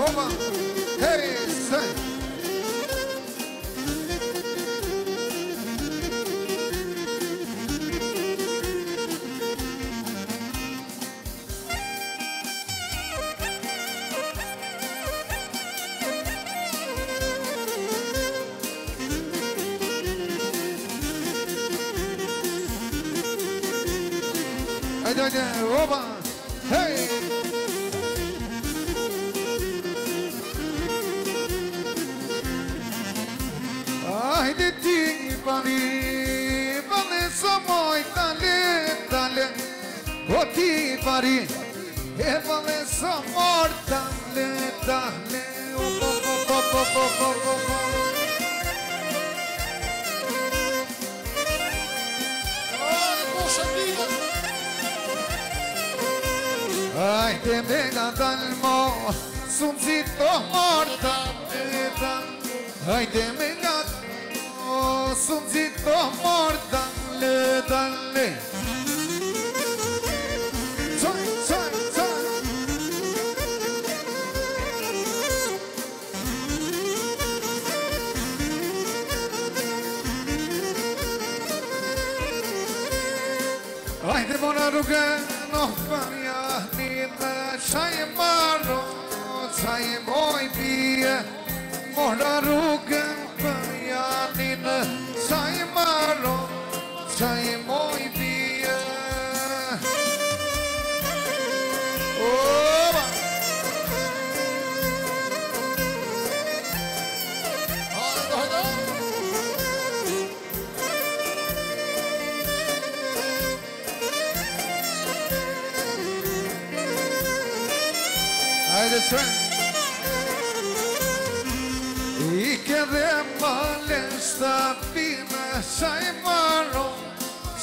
Opa, hey, say. Opa, hey. Hajde ti pari, vale sa moj tale, o ti pari, e vale sa mor tale, Hajde me nga dal mo, sun si to mor tale, hajde me nga sun si to mor tale, Hajde mora rrugë në përja një qaj marro, qaj moj pije, mora rrugë përja një qaj marro, qaj moj pije. Oba! Hajde sërën Ike dhe male shtapime Qaj maro,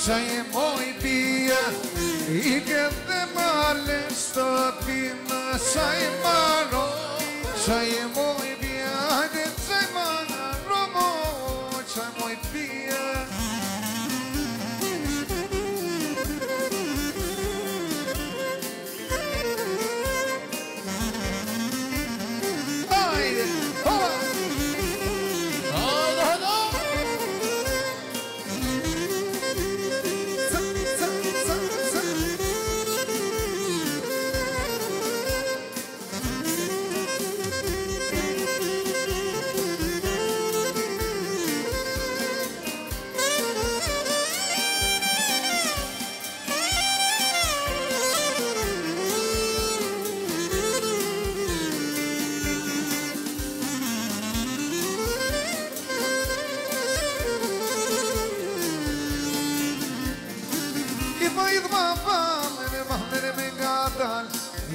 qaj moj pije Ike dhe male shtapime Qaj maro, qaj moj pije Hajde qaj maro, qaj moj pije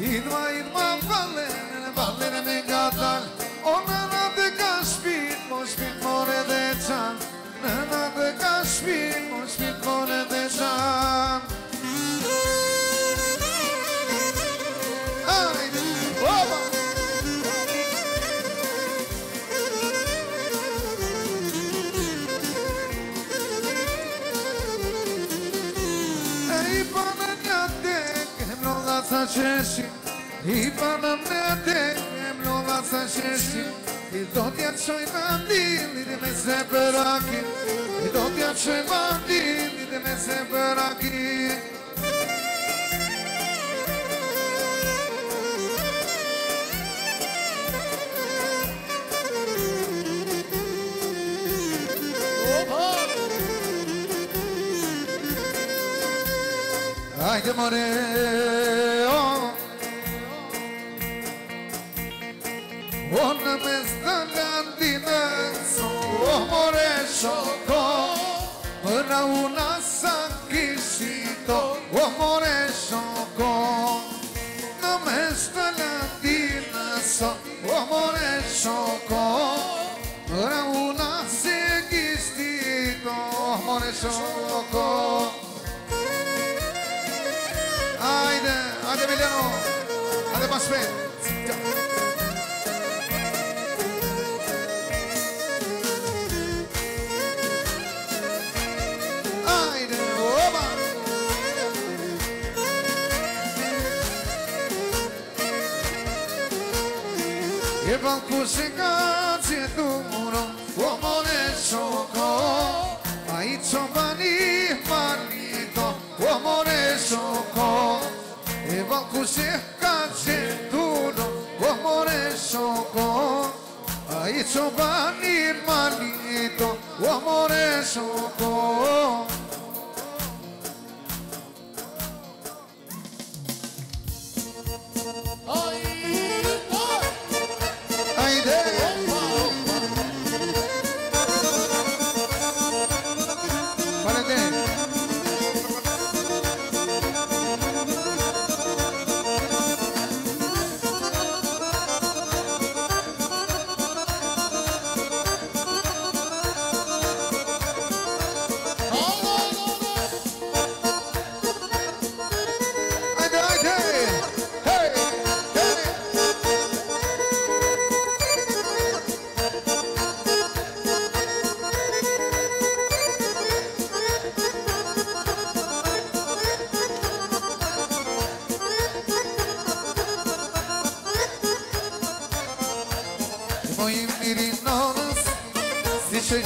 Idma valen me gatal O nëna dhe ka shpit, mo shpit more dhe qan Nëna dhe ka shpit, mo shpit more dhe qan Ajde, opa! I pana një dek, mlodha sa qeshi I pana një dek, mlodha sa qeshi I do t'ja qoj bandilit me se për akin I do t'ja qoj bandilit me se për akin Hajde more, O në mes të landinës, O more shoko, Mëna una sa kishito, O more shoko, Në mes të landinës, O more shoko, Mëna una se kishito, O more shoko. Ajde, Hajde Emiliano. Hajde pa shpejt. Hajde, oba. E banco se cazzi e duro, uomo nel sciocco, ai giovani marito, uomo nel sciocco. E banco se cazzi e duro, uomo nel sciocco, ai giovani marito, uomo nel sciocco.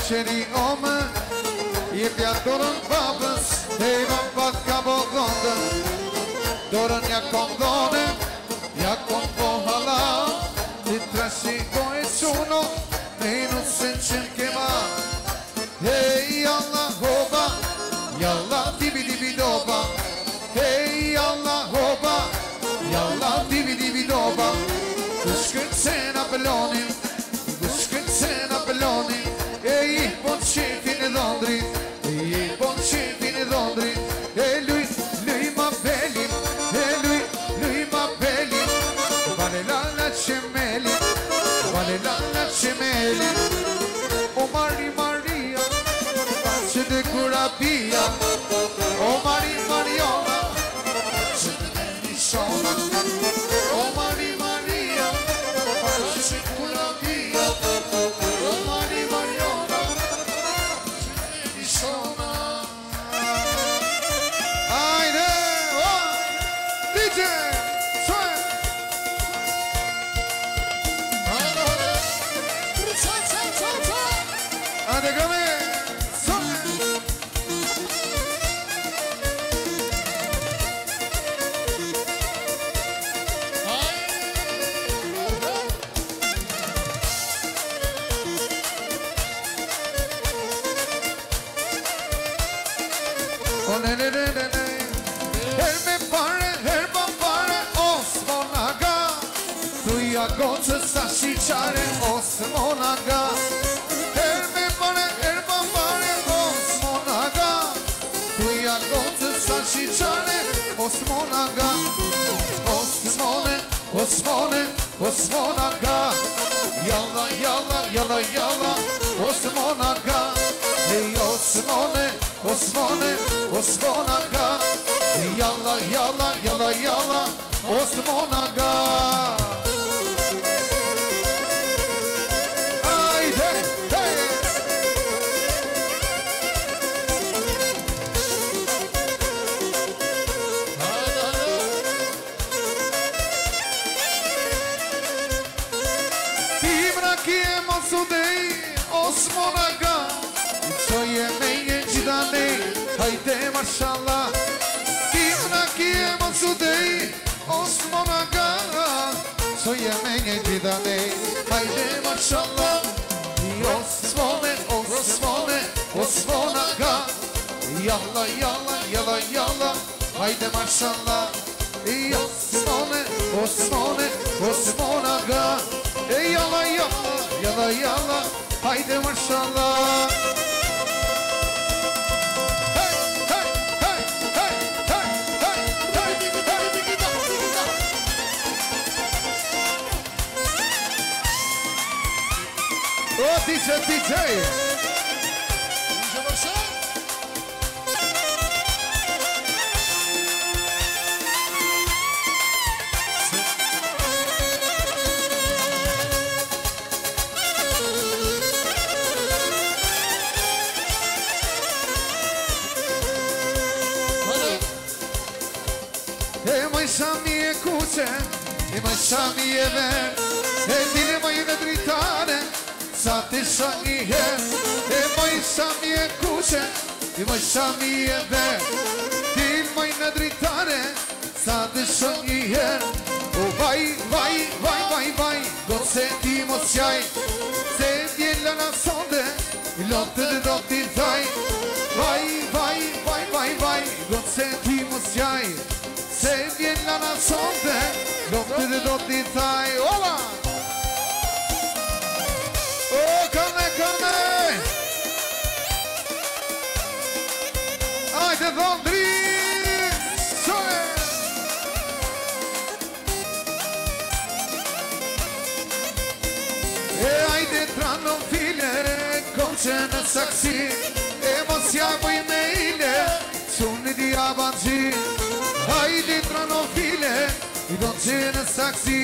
Qeri ome, jepja dorën babës, e i vam pat ka bodhondën. Dorën ja kom dhone, ja kom po hala, ti trashi goj quno, me inusin qen kema. Hej Allah hoba, jalla dibi dibi doba. Hej Allah hoba, jalla dibi dibi doba. Dushkën cena belonin, dushkën cena belonin. E i bon qefin e dhondrit, e i bon qefin e dhondrit. E luj ma belin, e luj ma belin. Vale lalla qemelin, vale lalla qemelin. O Maria, që dhe kurabia. O Mariona, që dhe nishona. O Maria, që dhe kurabia. O Mariona, Haydi, oh, DJ, söyle. Hadi Gami, söyle. Her me pare, her pa pare, Osmonaga. Tuja goqës sa shiqare, Osmonaga. Her me pare, her pa pare, Osmonaga. Tuja goqës sa shiqare, Osmonaga. Osmonaga. Yalla, yalla, yalla, yalla, Osmonaga. Hey Osmonaga. Yalla, yalla, yalla, yalla, Osmonaga. Haydi, hey. Timra kie mosudei, Osmonaga. Çoye meye cidane, haydi maşallah. Timra kie mosudei, Osmonaga. Çoye meye cidane, haydi maşallah. Osmonaga. Yalla, yalla, yalla, yalla, haydi maşallah. Osmonaga. Yalla, yalla, yalla, yalla, haydi maşallah. Oh, DJ! moj shami e kuqe, i moj shami e ven, e dile moj në dritare, sa të shë një her, e moj shami e kuqe, i moj shami e ven, dile moj në dritare, sa të shë një her, o vaj, vaj, vaj, vaj, vaj, do se ti mos qaj, se vjella në sonde, i lotë dhe do t'i thaj, vaj, vaj, vaj, vaj, vaj, do se ti mos qaj, se vjella në sonde, lotë dhe do t'i thaj, ola! O, kame, kame! Ajde, dhondri! Sove! E ajde tranon file, komqe në saksi, e mos jaboj me ile, suni di abanci. Ajde tranon file, i komqe në saksi,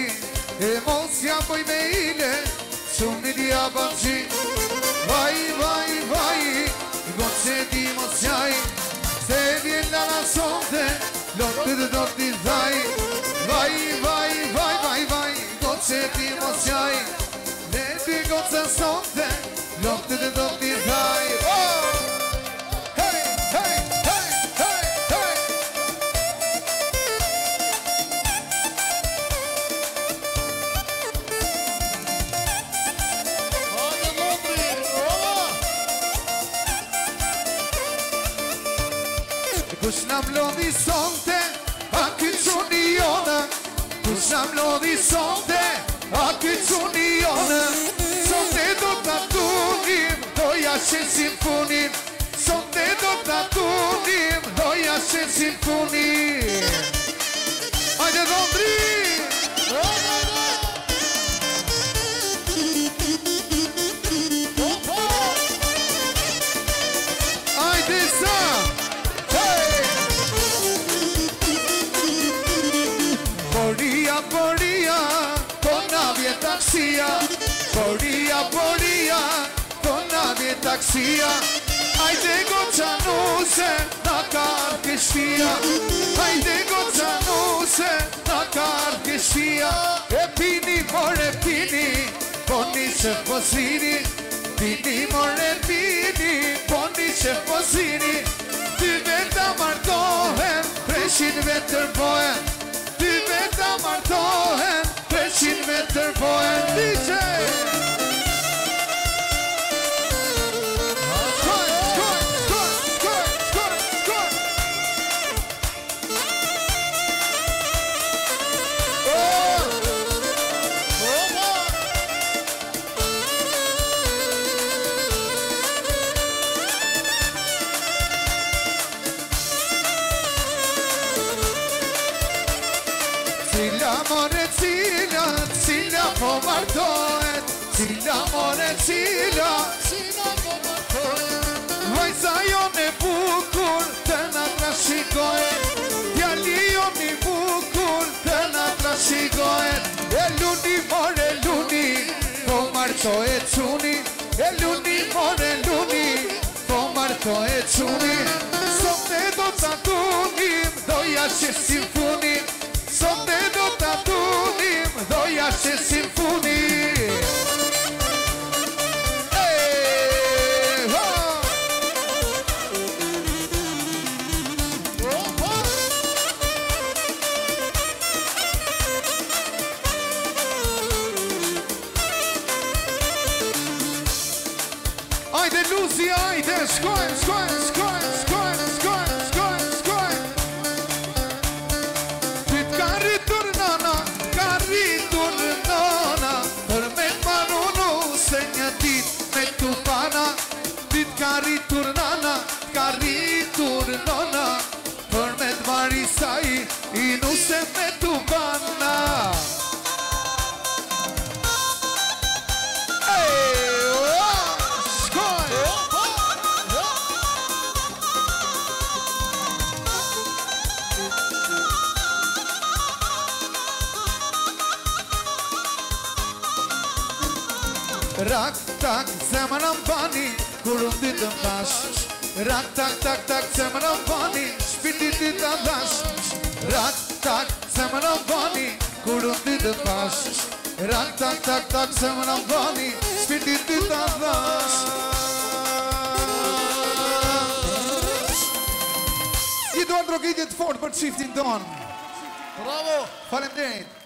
e mos jaboj me ile, suni di abanci. Vaj, vaj, vaj, i komqe di mos jaj, se vjella në sonde, lotë dhe do t'i dhaj. Vaj, vaj, vaj, vaj, vaj, i komqe di mos jaj, ne ti goce sonde, lotë dhe do t'i dhaj. Oh! Hej, hej, hej, hej, hej! Hajde lopri, ola! Kush na mlodhi sonte, a ky quni jona, kush na mlodhi sonte, a ky quni jona, sonte do t'atunim, doja që simfonim, sonte do t'atunim, doja që simfonim. Ajde dhondri! Ajde sa! Poria, poria, kona vje taksia, poria, poria, kona vje taksia. Ajde goqa nuse, na kar kështia, ajde goqa nuse, na kar kështia. E pini, more pini, poni që posini, pini, more pini, poni që posini. Ty veta martohen, 300 metër bohen, ty veta martohen, 300 metër bohen. DJ! Skoj, skoj, skoj, skoj, skoj, skoj! Oh! Cila more cila, cila po martohet, cila more cila, cila po martohet. Vajza jone bukur, të na trashikohet, djali joni bukur, të na trashikohet. E luni more luni, po martohet quni, e luni more luni, po martohet quni. Sonte do t'atunim, doja që simfonim, sonte do t'atunim, doja që simfonim. Ajde Luzi, ajde, shkojnë, shkojnë, shkojnë, shkojnë, shkojnë, shkojnë, shkojnë. Ty t'ka rritur nana, ka rritur nana, për me t'marunu se një dit me t'u pana. Ty t'ka rritur nana, ka rritur nana, për me t'marisa i nuse me t'u pana. Rak, tak, zemën am bani, kur unë ditë m'dash. Rak, tak, tak, tak, zemën am bani, shpirti ti t'a dash. Rak, tak, se më në bani, kur unë ty të pash. Rak, tak, tak, tak, se më në bani, shpirti ty të dhash. I duan drogitjet fort për çiftin ton. Bravo! Faleminderit.